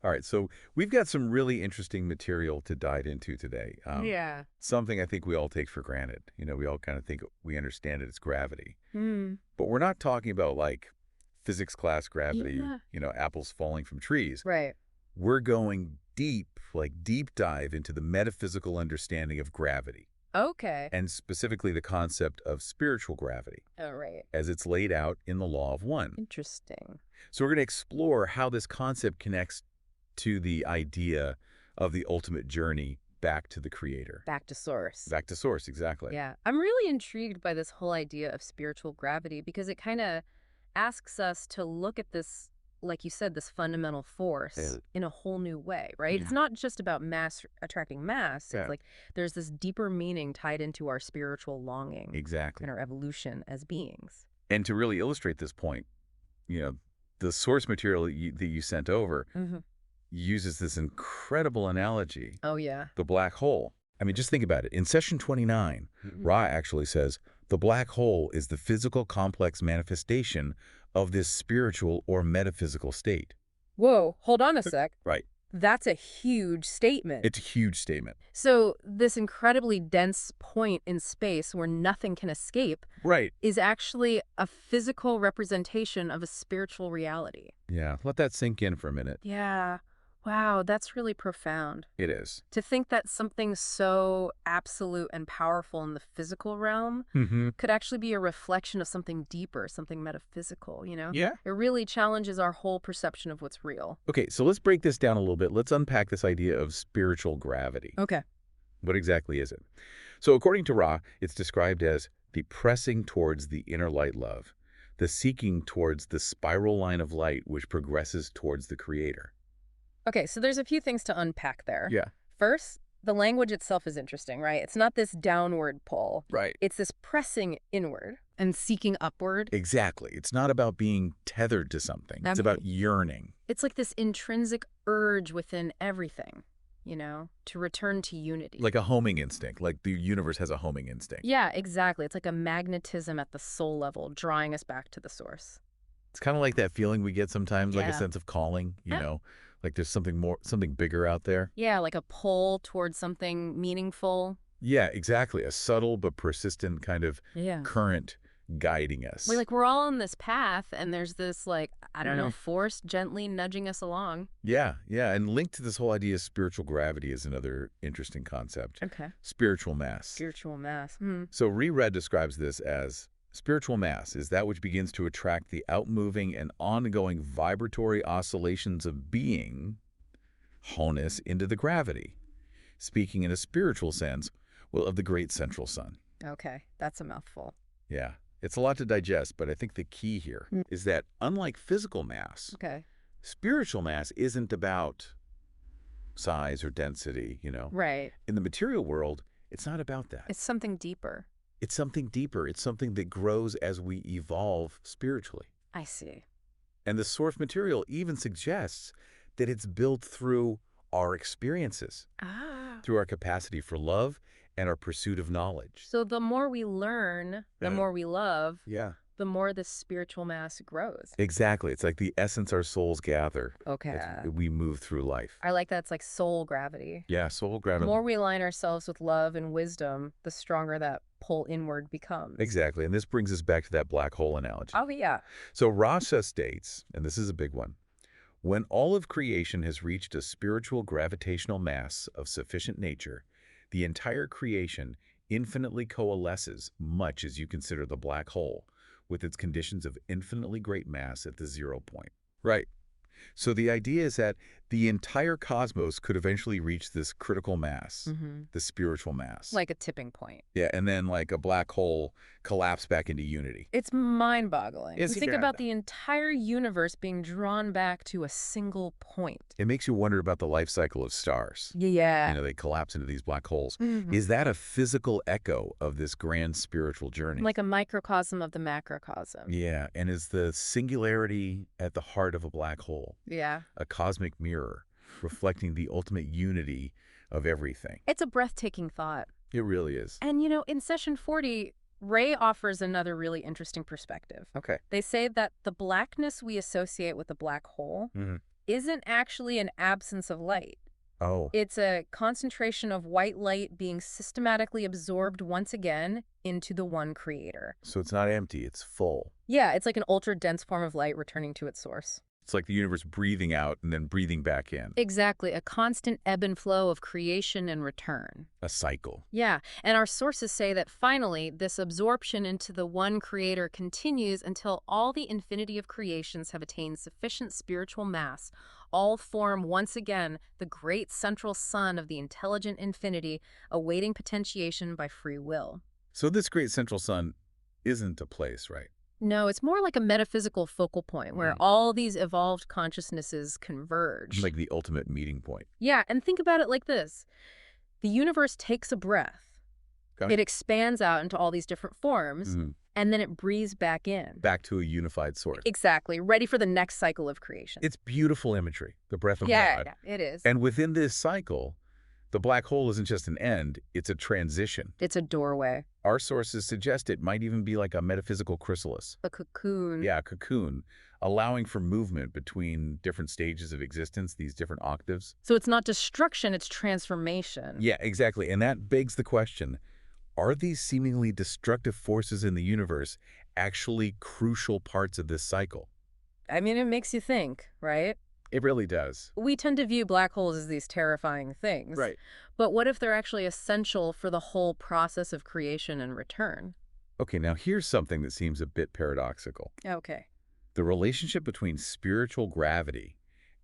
All right, so we've got some really interesting material to dive into today. Yeah. Something I think we all take for granted. We all kind of think we understand it. It's gravity. Hmm. But we're not talking about like physics class gravity, Yeah. apples falling from trees. Right. We're going deep, like deep dive into the metaphysical understanding of gravity, Okay. and specifically the concept of spiritual gravity Oh, right. as it's laid out in the Law of One. Interesting. So we're going to explore how this concept connects to the idea of the ultimate journey back to the creator. Back to source. Back to source, exactly. Yeah. I'm really intrigued by this whole idea of spiritual gravity because it kind of asks us to look at this, like you said, this fundamental force Yeah. in a whole new way, right? It's Yeah. not just about mass attracting mass. It's Yeah, like there's this deeper meaning tied into our spiritual longing exactly. and our evolution as beings. And to really illustrate this point, you know, the source material that you sent over Hmm. uses this incredible analogy, Oh, yeah. the black hole. I mean, just think about it. In session 29, Mhm. Ra actually says, the black hole is the physical complex manifestation of this spiritual or metaphysical state. Whoa, hold on a sec. Right. That's a huge statement. It's a huge statement. So this incredibly dense point in space where nothing can escape Right. is actually a physical representation of a spiritual reality. Yeah, let that sink in for a minute. Yeah. Wow, that's really profound. It is. To think that something so absolute and powerful in the physical realm Mm-hmm. could actually be a reflection of something deeper, something metaphysical, you know? Yeah. It really challenges our whole perception of what's real. Okay, so let's break this down a little bit. Let's unpack this idea of spiritual gravity. Okay. What exactly is it? So according to Ra, it's described as the pressing towards the inner light love, the seeking towards the spiral line of light which progresses towards the creator. Okay, so there's a few things to unpack there. Yeah. First, the language itself is interesting, right? It's not this downward pull. Right. It's this pressing inward and seeking upward. Exactly. It's not about being tethered to something. It's about yearning. It's like this intrinsic urge within everything, to return to unity. Like a homing instinct. Like the universe has a homing instinct. Yeah, exactly. It's like a magnetism at the soul level, drawing us back to the source. It's kind of like that feeling we get sometimes, like a Yeah. sense of calling, Yeah. like there's something bigger out there. Yeah, like a pull towards something meaningful. Yeah, exactly. A subtle but persistent kind of Yeah. current guiding us. We're all on this path, and there's this, I don't know, Yeah. force gently nudging us along. Yeah, yeah. And linked to this whole idea of spiritual gravity is another interesting concept. Okay. Spiritual mass. Spiritual mass. Hmm. So Reread describes this as spiritual mass is that which begins to attract the outmoving and ongoing vibratory oscillations of being, wholeness, into the gravity. Speaking in a spiritual sense, well, of the great central sun. Okay, that's a mouthful. Yeah. It's a lot to digest, but I think the key here is that unlike physical mass, Okay. spiritual mass isn't about size or density, Right. In the material world, it's not about that. It's something deeper. It's something deeper. It's something that grows as we evolve spiritually. I see. And the source material even suggests that it's built through our experiences, Ah. through our capacity for love and our pursuit of knowledge. So the more we learn, the Yeah. more we love, Yeah. the more the spiritual mass grows. Exactly. It's like the essence our souls gather Okay. as we move through life. I like that. It's like soul gravity. Yeah, soul The gravity. more we align ourselves with love and wisdom, the stronger that pull inward becomes. Exactly. And this brings us back to that black hole analogy. Oh, yeah. So Rasha states, and this is a big one, when all of creation has reached a spiritual gravitational mass of sufficient nature, the entire creation infinitely coalesces much as you consider the black hole, with its conditions of infinitely great mass at the 0 point. Right. So the idea is that the entire cosmos could eventually reach this critical mass, Mm-hmm. the spiritual mass. Like a tipping point. Yeah, and then like a black hole collapse back into unity. It's mind-boggling. Yes, Think yeah. about the entire universe being drawn back to a single point. It makes you wonder about the life cycle of stars. Yeah. They collapse into these black holes. Mhm. Is that a physical echo of this grand spiritual journey? Like a microcosm of the macrocosm. Yeah, and is the singularity at the heart of a black hole Yeah. a cosmic mirror reflecting the ultimate unity of everything? It's a breathtaking thought. It really is. And, in session 40, Ray offers another really interesting perspective. Okay. They say that the blackness we associate with a black hole Mhm. isn't actually an absence of light. Oh, It's a concentration of white light being systematically absorbed once again into the one creator. so it's not empty, it's full. Yeah, it's like an ultra-dense form of light returning to its source. It's like the universe breathing out and then breathing back in. Exactly, a constant ebb and flow of creation and return. A cycle. Yeah, and our sources say that finally, this absorption into the one creator continues until all the infinity of creations have attained sufficient spiritual mass, all form once again the great central sun of the intelligent infinity, awaiting potentiation by free will. So this great central sun isn't a place, right? No, it's more like a metaphysical focal point where all these evolved consciousnesses converge. Like the ultimate meeting point. Yeah, and think about it like this. The universe takes a breath. Okay. It expands out into all these different forms, and then it breathes back in. Back to a unified source. Exactly, ready for the next cycle of creation. It's beautiful imagery, the breath of yeah, God. yeah, it is. And within this cycle, the black hole isn't just an end, it's a transition. It's a doorway, Our sources suggest it might even be like a metaphysical chrysalis. a cocoon. Yeah, a cocoon, allowing for movement between different stages of existence, these different octaves. So it's not destruction, it's transformation. Yeah, exactly. And that begs the question, are these seemingly destructive forces in the universe actually crucial parts of this cycle? I mean, it makes you think, right? It really does. We tend to view black holes as these terrifying things. Right. But what if they're actually essential for the whole process of creation and return? Okay, now here's something that seems a bit paradoxical. Okay. The relationship between spiritual gravity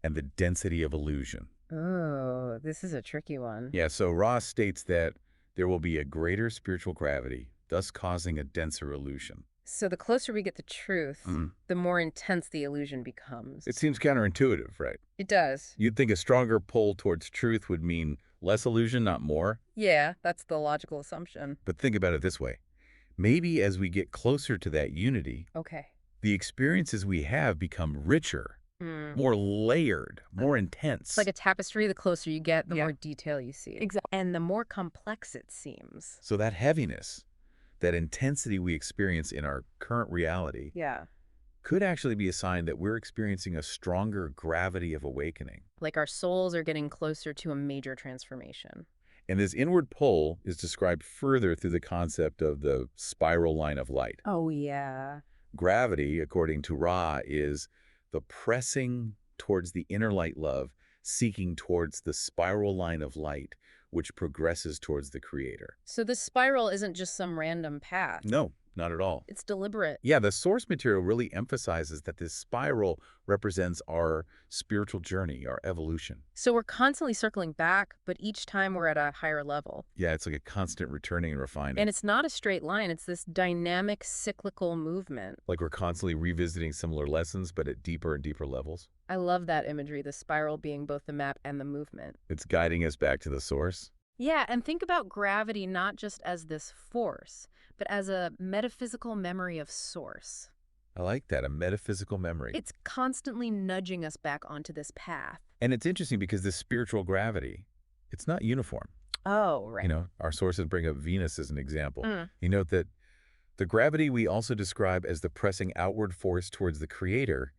and the density of illusion. Oh, this is a tricky one. Yeah, so Ross states that there will be a greater spiritual gravity, thus causing a denser illusion. So the closer we get to truth, Mhm. the more intense the illusion becomes. It seems counterintuitive, right? It does. You'd think a stronger pull towards truth would mean less illusion, not more. Yeah, that's the logical assumption. But think about it this way. Maybe as we get closer to that unity, Okay. the experiences we have become richer, Mm. more layered, more intense. It's like a tapestry. The closer you get, the Yeah. more detail you see. Exactly. And the more complex it seems. So that heaviness, that intensity we experience in our current reality Yeah. could actually be a sign that we're experiencing a stronger gravity of awakening. Like our souls are getting closer to a major transformation. And this inward pull is described further through the concept of the spiral line of light. Oh, yeah. Gravity, according to Ra, is the pressing towards the inner light love, seeking towards the spiral line of light, which progresses towards the creator. So this spiral isn't just some random path. No, not at all. It's deliberate. Yeah, the source material really emphasizes that this spiral represents our spiritual journey, our evolution. So we're constantly circling back, but each time we're at a higher level. Yeah, it's like a constant returning and refining. And it's not a straight line. It's this dynamic, cyclical movement. Like we're constantly revisiting similar lessons, but at deeper and deeper levels. I love that imagery, the spiral being both the map and the movement. It's guiding us back to the source. Yeah, and think about gravity not just as this force, but as a metaphysical memory of source. I like that, a metaphysical memory. It's constantly nudging us back onto this path. And it's interesting because this spiritual gravity, it's not uniform. Oh, right. You know, our sources bring up Venus as an example. Mm. You note that the gravity we also describe as the pressing outward force towards the creator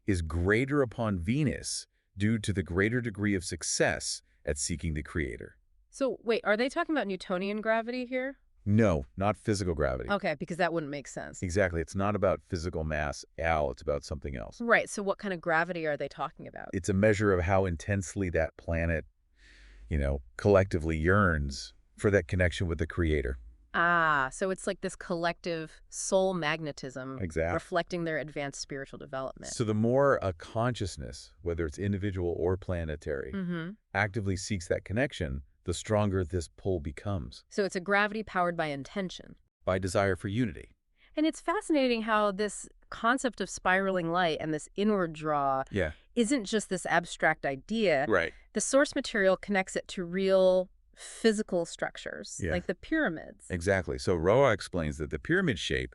is greater upon Venus due to the greater degree of success at seeking the creator. So, wait, are they talking about Newtonian gravity here? No, not physical gravity. Okay, because that wouldn't make sense. Exactly. It's not about physical mass, Al. It's about something else. Right, so what kind of gravity are they talking about? It's a measure of how intensely that planet, collectively yearns for that connection with the creator. Ah, so it's like this collective soul magnetism Exactly. reflecting their advanced spiritual development. So the more a consciousness, whether it's individual or planetary, actively seeks that connection, the stronger this pull becomes So it's a gravity powered by intention. by desire for unity. And it's fascinating how this concept of spiraling light and this inward draw Yeah. isn't just this abstract idea. Right. The source material connects it to real physical structures, Yeah. like the pyramids. Exactly. So Roa explains that the pyramid shape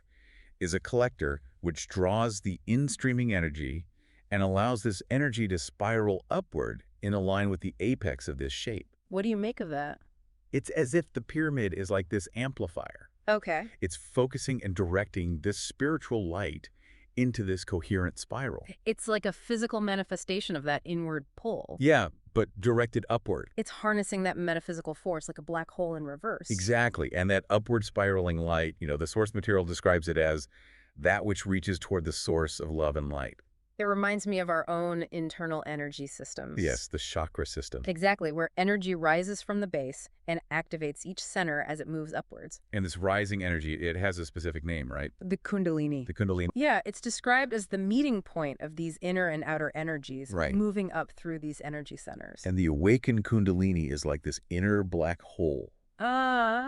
is a collector which draws the in-streaming energy and allows this energy to spiral upward in a line with the apex of this shape. What do you make of that? It's as if the pyramid is like this amplifier. Okay. It's focusing and directing this spiritual light into this coherent spiral. It's like a physical manifestation of that inward pull. Yeah, but directed upward. It's harnessing that metaphysical force like a black hole in reverse. Exactly. And that upward spiraling light, the source material describes it as that which reaches toward the source of love and light. It reminds me of our own internal energy systems. Yes, the chakra system. Exactly, where energy rises from the base and activates each center as it moves upwards. And this rising energy, it has a specific name, right? The Kundalini. The Kundalini. Yeah, it's described as the meeting point of these inner and outer energies, Right. moving up through these energy centers. And the awakened Kundalini is like this inner black hole,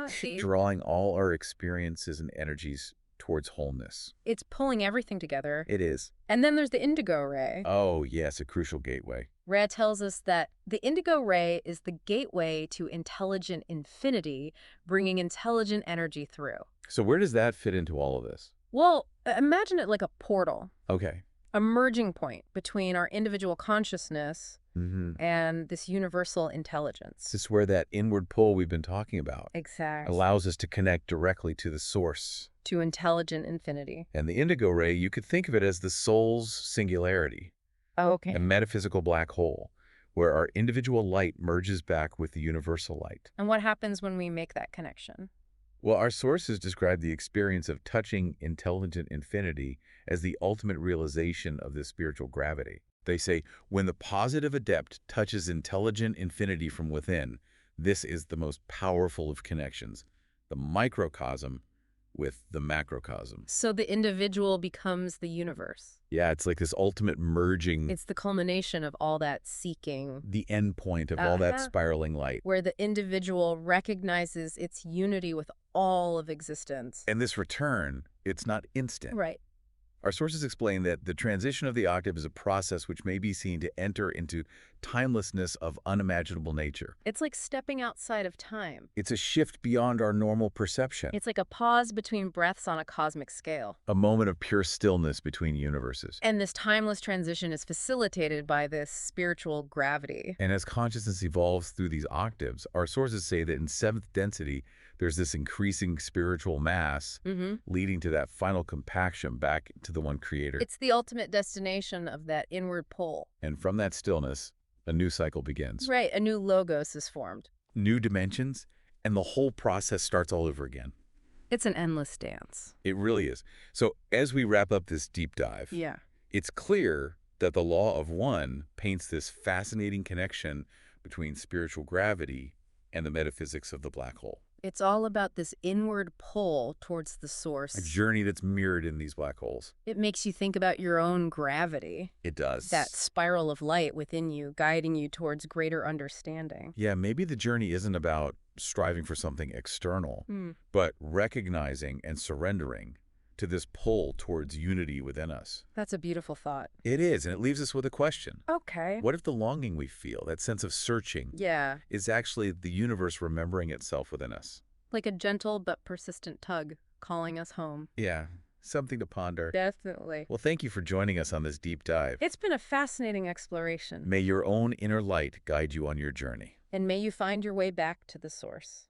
See? drawing all our experiences and energies towards wholeness. It's pulling everything together. It is. And then there's the indigo ray. Oh, yes, a crucial gateway. Rhea tells us that the indigo ray is the gateway to intelligent infinity, bringing intelligent energy through. So where does that fit into all of this? Well, imagine it like a portal, Okay. a merging point between our individual consciousness Mm-hmm. and this universal intelligence. This is where that inward pull we've been talking about Exactly. allows us to connect directly to the source. To intelligent infinity. And the indigo ray, you could think of it as the soul's singularity, Oh, okay. a metaphysical black hole, where our individual light merges back with the universal light. And what happens when we make that connection? Well, our sources describe the experience of touching intelligent infinity as the ultimate realization of this spiritual gravity. They say, when the positive adept touches intelligent infinity from within, this is the most powerful of connections, the microcosm with the macrocosm. So the individual becomes the universe. Yeah, it's like this ultimate merging, It's the culmination of all that seeking, the end point of all that Uh-huh. spiraling light. where the individual recognizes its unity with all of existence. And this return, it's not instant. Right. Our sources explain that the transition of the octave is a process which may be seen to enter into timelessness of unimaginable nature. It's like stepping outside of time. It's a shift beyond our normal perception, It's like a pause between breaths on a cosmic scale. a moment of pure stillness between universes. And this timeless transition is facilitated by this spiritual gravity. And as consciousness evolves through these octaves, our sources say that in seventh density, there's this increasing spiritual mass leading to that final compaction back to the one creator. It's the ultimate destination of that inward pull. And from that stillness, a new cycle begins. Right, a new logos is formed. New dimensions, and the whole process starts all over again. It's an endless dance. It really is. So as we wrap up this deep dive, Yeah. it's clear that the law of one paints this fascinating connection between spiritual gravity and the metaphysics of the black hole. It's all about this inward pull towards the source. A journey that's mirrored in these black holes. It makes you think about your own gravity, It does. that spiral of light within you, guiding you towards greater understanding. Yeah, maybe the journey isn't about striving for something external, but recognizing and surrendering to this pull towards unity within us. That's a beautiful thought. It is, and it leaves us with a question. Okay. What if the longing we feel, that sense of searching, Yeah, is actually the universe remembering itself within us? like a gentle but persistent tug calling us home. Yeah, something to ponder. Definitely. Well, thank you for joining us on this deep dive. It's been a fascinating exploration. May your own inner light guide you on your journey. And may you find your way back to the source.